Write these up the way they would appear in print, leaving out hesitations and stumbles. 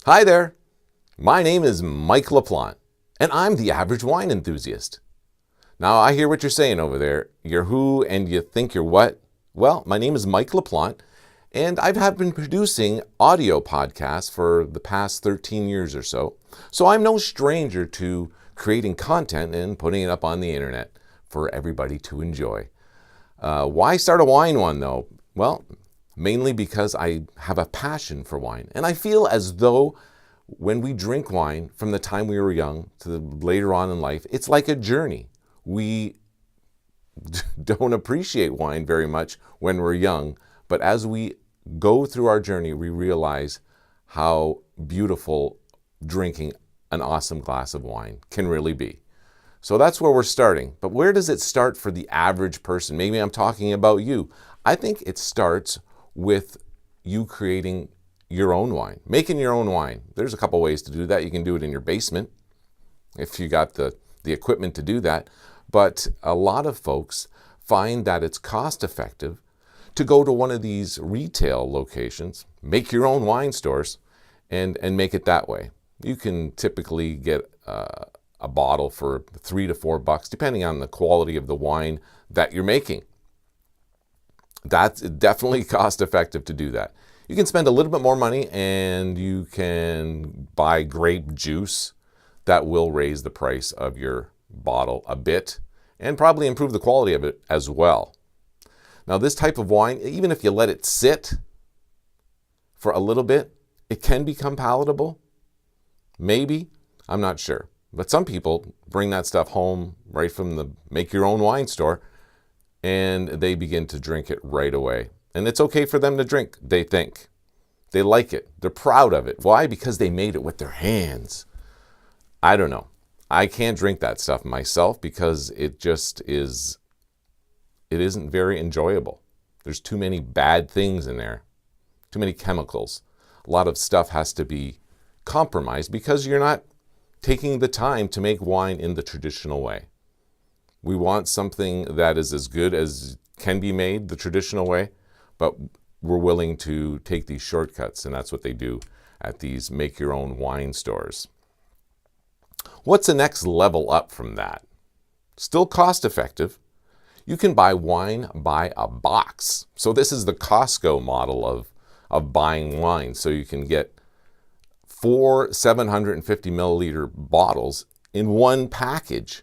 Hi there, my name is Mike LaPlante, and I'm the average wine enthusiast. Now, I hear what you're saying over there. You're who and you think you're what? Well, my name is Mike LaPlante, and I've been producing audio podcasts for the past 13 years or so. So I'm no stranger to creating content and putting it up on the internet for everybody to enjoy. Why start a wine one though? Well, mainly because I have a passion for wine. And I feel as though when we drink wine from the time we were young to later on in life, it's like a journey. We don't appreciate wine very much when we're young, but as we go through our journey, we realize how beautiful drinking an awesome glass of wine can really be. So that's where we're starting. But where does it start for the average person? Maybe I'm talking about you. I think it starts with you creating your own wine, making your own wine. There's a couple ways to do that. You can do it in your basement if you got the equipment to do that. But a lot of folks find that it's cost effective to go to one of these retail locations, make your own wine stores, and make it that way. You can typically get a bottle for $3 to $4, depending on the quality of the wine that you're making. That's definitely cost effective to do that. You can spend a little bit more money and you can buy grape juice that will raise the price of your bottle a bit and probably improve the quality of it as well. Now, this type of wine, even if you let it sit for a little bit, it can become palatable. Maybe, I'm not sure. But some people bring that stuff home right from the make your own wine store and they begin to drink it right away. And it's okay for them to drink, they think. They like it. They're proud of it. Why? Because they made it with their hands. I don't know. I can't drink that stuff myself because it isn't very enjoyable. There's too many bad things in there, too many chemicals. A lot of stuff has to be compromised because you're not taking the time to make wine in the traditional way. We want something that is as good as can be made the traditional way, but we're willing to take these shortcuts, and that's what they do at these make-your-own wine stores. What's the next level up from that? Still cost-effective. You can buy wine by a box. So this is the Costco model of buying wine. So you can get 4 750 milliliter bottles in one package.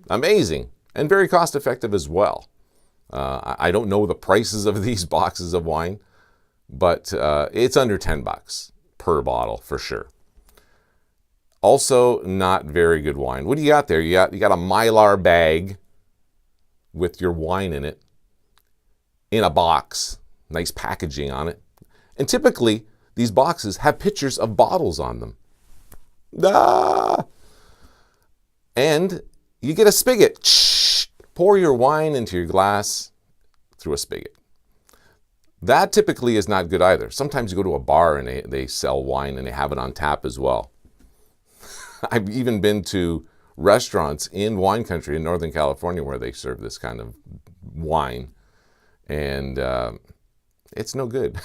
Amazing and very cost effective as well. I don't know the prices of these boxes of wine, but it's under $10 per bottle for sure. Also, not very good wine. What do you got there? You got a Mylar bag with your wine in it, in a box, nice packaging on it. And typically, these boxes have pictures of bottles on them. And you get a spigot. Pour your wine into your glass through a spigot. That typically is not good either. Sometimes you go to a bar and they sell wine and they have it on tap as well. I've even been to restaurants in wine country in Northern California where they serve this kind of wine. And it's no good.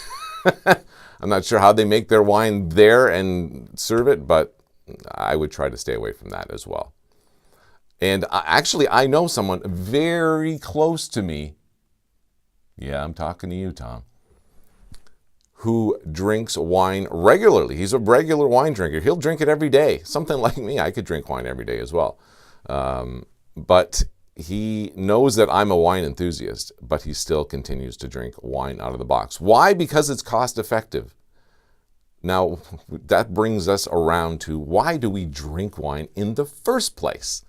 I'm not sure how they make their wine there and serve it, but I would try to stay away from that as well. And I know someone very close to me. Yeah, I'm talking to you, Tom. Who drinks wine regularly. He's a regular wine drinker. He'll drink it every day. Something like me. I could drink wine every day as well. But he knows that I'm a wine enthusiast, but he still continues to drink wine out of the box. Why? Because it's cost effective. Now, that brings us around to why do we drink wine in the first place?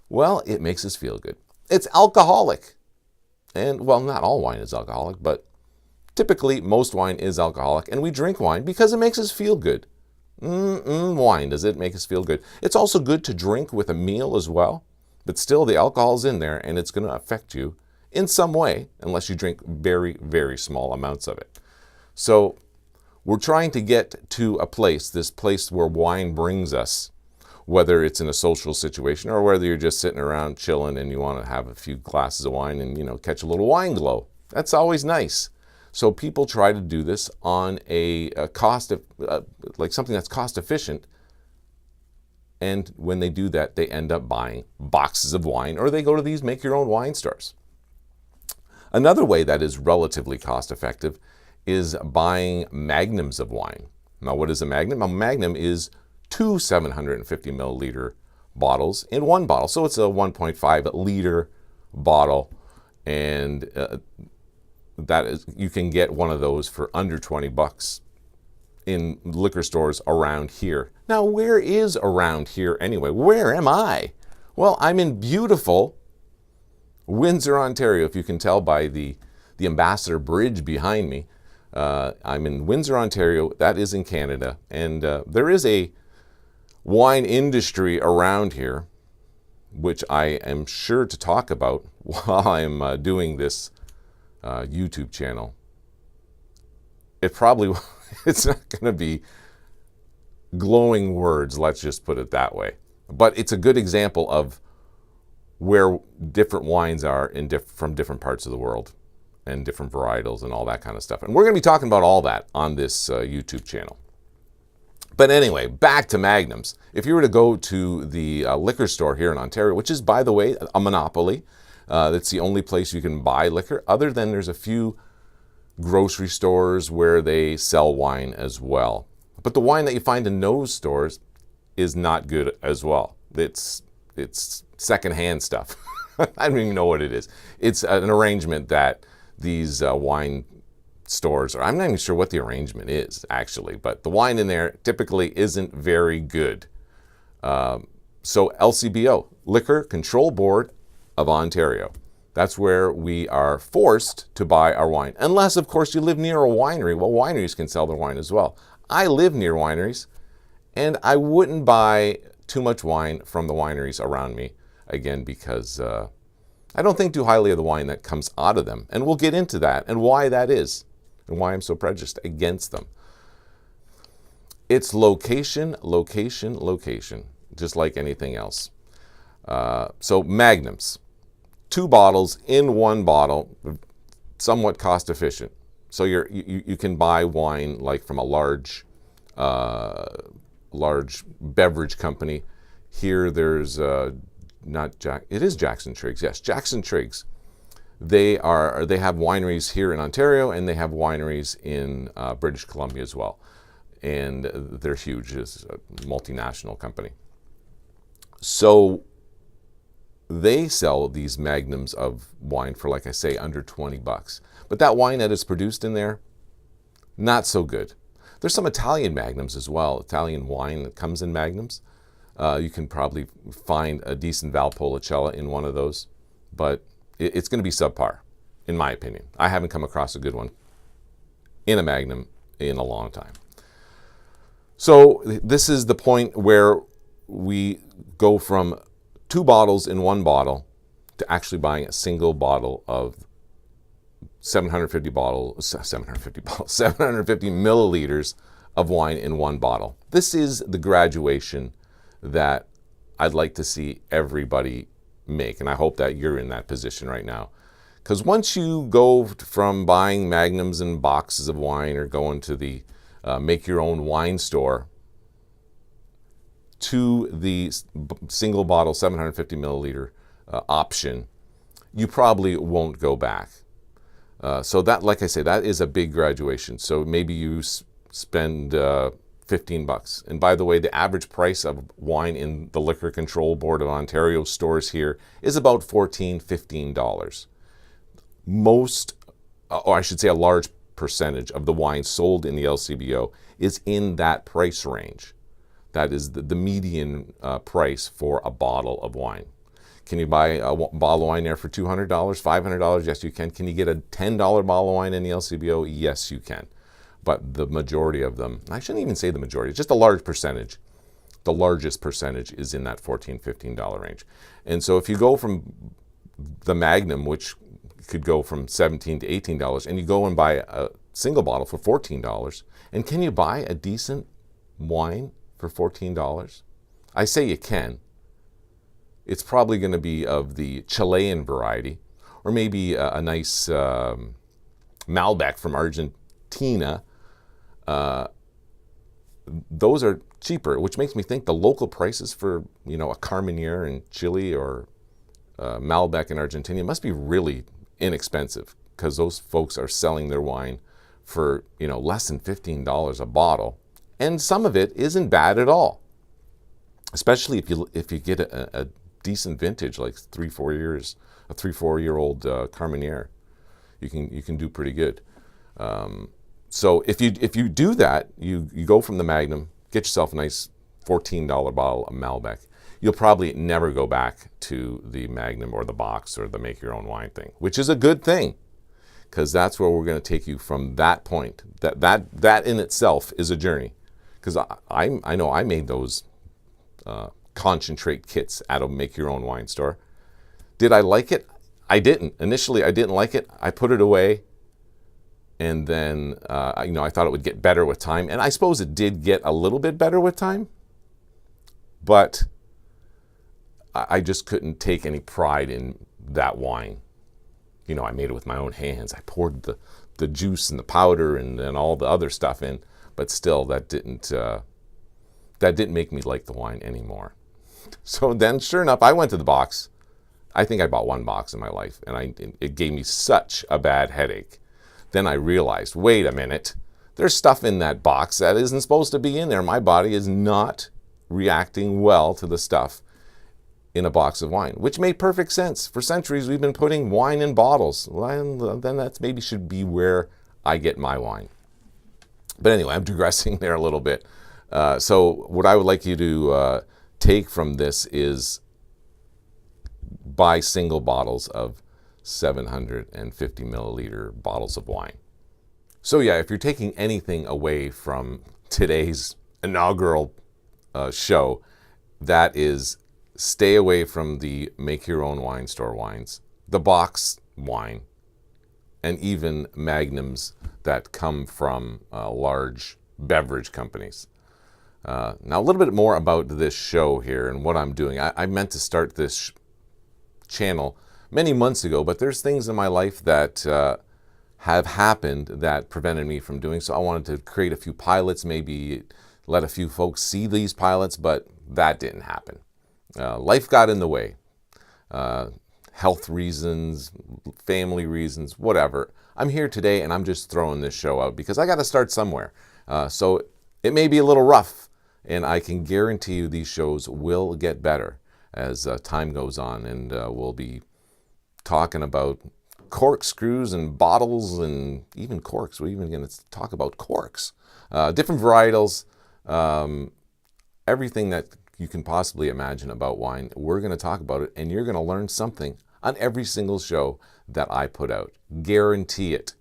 Well, it makes us feel good. It's alcoholic. And, well, not all wine is alcoholic, but typically most wine is alcoholic. And we drink wine because it makes us feel good. Wine, does it make us feel good? It's also good to drink with a meal as well. But still, the alcohol's in there, and it's going to affect you in some way, unless you drink very, very small amounts of it. So we're trying to get to this place where wine brings us, whether it's in a social situation or whether you're just sitting around chilling and you want to have a few glasses of wine and, catch a little wine glow. That's always nice. So people try to do this on a cost of, like something that's cost efficient. And when they do that, they end up buying boxes of wine, or they go to these make your own wine stores. Another way that is relatively cost effective is buying magnums of wine. Now, what is a magnum? A magnum is two 750 milliliter bottles in one bottle. So it's a 1.5 liter bottle, and that is, you can get one of those for under 20 bucks in liquor stores around here. Now, where is around here anyway? Where am I? Well, I'm in beautiful Windsor, Ontario, if you can tell by the Ambassador Bridge behind me. I'm in Windsor, Ontario. That is in Canada. And there is a wine industry around here, which I am sure to talk about while I'm doing this YouTube channel. It's not going to be glowing words, let's just put it that way. But it's a good example of where different wines are from different parts of the world, and different varietals and all that kind of stuff. And we're going to be talking about all that on this YouTube channel. But anyway, back to Magnums. If you were to go to the liquor store here in Ontario, which is, by the way, a monopoly, that's the only place you can buy liquor, other than there's a few grocery stores where they sell wine as well. But the wine that you find in those stores is not good as well. It's secondhand stuff. I don't even know what it is. It's an arrangement that these wine stores, or I'm not even sure what the arrangement is actually, but the wine in there typically isn't very good. So LCBO, Liquor Control Board of Ontario. That's where we are forced to buy our wine. Unless, of course, you live near a winery. Well, wineries can sell their wine as well. I live near wineries, and I wouldn't buy too much wine from the wineries around me, again, because I don't think too highly of the wine that comes out of them. And we'll get into that and why that is, and why I'm so prejudiced against them. It's location, location, location, just like anything else. So Magnums. 2 bottles in one bottle, somewhat cost efficient. So you can buy wine like from a large beverage company. Here there's it is Jackson Triggs. Yes, Jackson Triggs. They have wineries here in Ontario, and they have wineries in British Columbia as well. And they're huge. It's a multinational company. So they sell these magnums of wine for, like I say, under 20 bucks. But that wine that is produced in there, not so good. There's some Italian magnums as well, Italian wine that comes in magnums. You can probably find a decent Valpolicella in one of those, but it's going to be subpar, in my opinion. I haven't come across a good one in a magnum in a long time. So this is the point where we go from 2 bottles in one bottle to actually buying a single bottle of 750 milliliters of wine in one bottle. This is the graduation that I'd like to see everybody make, and I hope that you're in that position right now. Because once you go from buying magnums and boxes of wine, or going to the make your own wine store, to the single bottle 750 milliliter option, you probably won't go back. So that, like I say, that is a big graduation. So maybe you spend 15 bucks. And by the way, the average price of wine in the Liquor Control Board of Ontario stores here is about $14, $15. Most, or I should say a large percentage of the wine sold in the LCBO is in that price range. That is the median price for a bottle of wine. Can you buy a bottle of wine there for $200, $500? Yes, you can. Can you get a $10 bottle of wine in the LCBO? Yes, you can. But the majority of them, I shouldn't even say the majority, just a large percentage. The largest percentage is in that $14, $15 range. And so if you go from the Magnum, which could go from $17 to $18, and you go and buy a single bottle for $14, and can you buy a decent wine for $14? I say you can. It's probably going to be of the Chilean variety, or maybe a nice Malbec from Argentina, those are cheaper, which makes me think the local prices for, a Carmenere in Chile or Malbec in Argentina must be really inexpensive, because those folks are selling their wine for, less than $15 a bottle. And some of it isn't bad at all, especially if you get a decent vintage, like 3-4 years, a 3-4-year-old Carmenere, you can do pretty good. So if you do that, you go from the Magnum, get yourself a nice $14 bottle of Malbec. You'll probably never go back to the Magnum or the box or the make your own wine thing, which is a good thing, because that's where we're going to take you from that point. That in itself is a journey, because I know I made those concentrate kits at a make your own wine store. Did I like it? I didn't. Initially, I didn't like it. I put it away. And then, I thought it would get better with time. And I suppose it did get a little bit better with time. But I just couldn't take any pride in that wine. I made it with my own hands. I poured the juice and the powder and all the other stuff in. But still, that didn't make me like the wine anymore. So then, sure enough, I went to the box. I think I bought one box in my life. And it gave me such a bad headache. Then I realized, wait a minute, there's stuff in that box that isn't supposed to be in there. My body is not reacting well to the stuff in a box of wine, which made perfect sense. For centuries, we've been putting wine in bottles. Well, then that maybe should be where I get my wine. But anyway, I'm digressing there a little bit. So what I would like you to take from this is buy single bottles of 750 milliliter bottles of wine. So yeah, if you're taking anything away from today's inaugural show, that is, stay away from the make your own wine store wines, the box wine, and even Magnums that come from large beverage companies. Now a little bit more about this show here and what I'm doing. I meant to start this channel many months ago, but there's things in my life that have happened that prevented me from doing so. I wanted to create a few pilots, maybe let a few folks see these pilots, but that didn't happen. Life got in the way. Health reasons, family reasons, whatever. I'm here today and I'm just throwing this show out because I got to start somewhere. So it may be a little rough, and I can guarantee you these shows will get better as time goes on, and we'll be talking about corkscrews and bottles and even corks. We're even going to talk about corks, different varietals, everything that you can possibly imagine about wine. We're going to talk about it, and you're going to learn something on every single show that I put out. Guarantee it.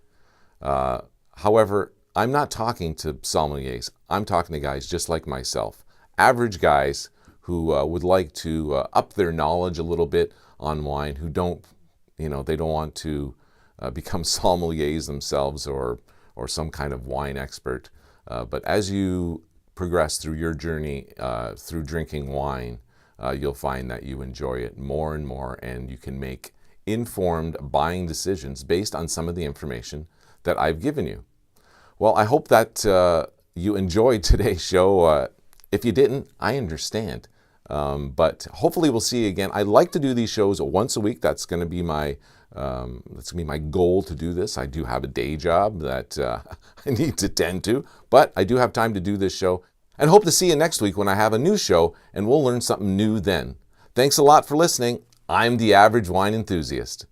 However, I'm not talking to sommeliers. I'm talking to guys just like myself, average guys who would like to up their knowledge a little bit on wine, who don't, they don't want to become sommeliers themselves or some kind of wine expert. But as you progress through your journey through drinking wine, you'll find that you enjoy it more and more, and you can make informed buying decisions based on some of the information that I've given you. Well, I hope that you enjoyed today's show. If you didn't, I understand. But hopefully we'll see you again. I like to do these shows once a week. That's going to be my goal to do this. I do have a day job that I need to tend to, but I do have time to do this show, and hope to see you next week when I have a new show, and we'll learn something new then. Thanks a lot for listening. I'm the Average Wine Enthusiast.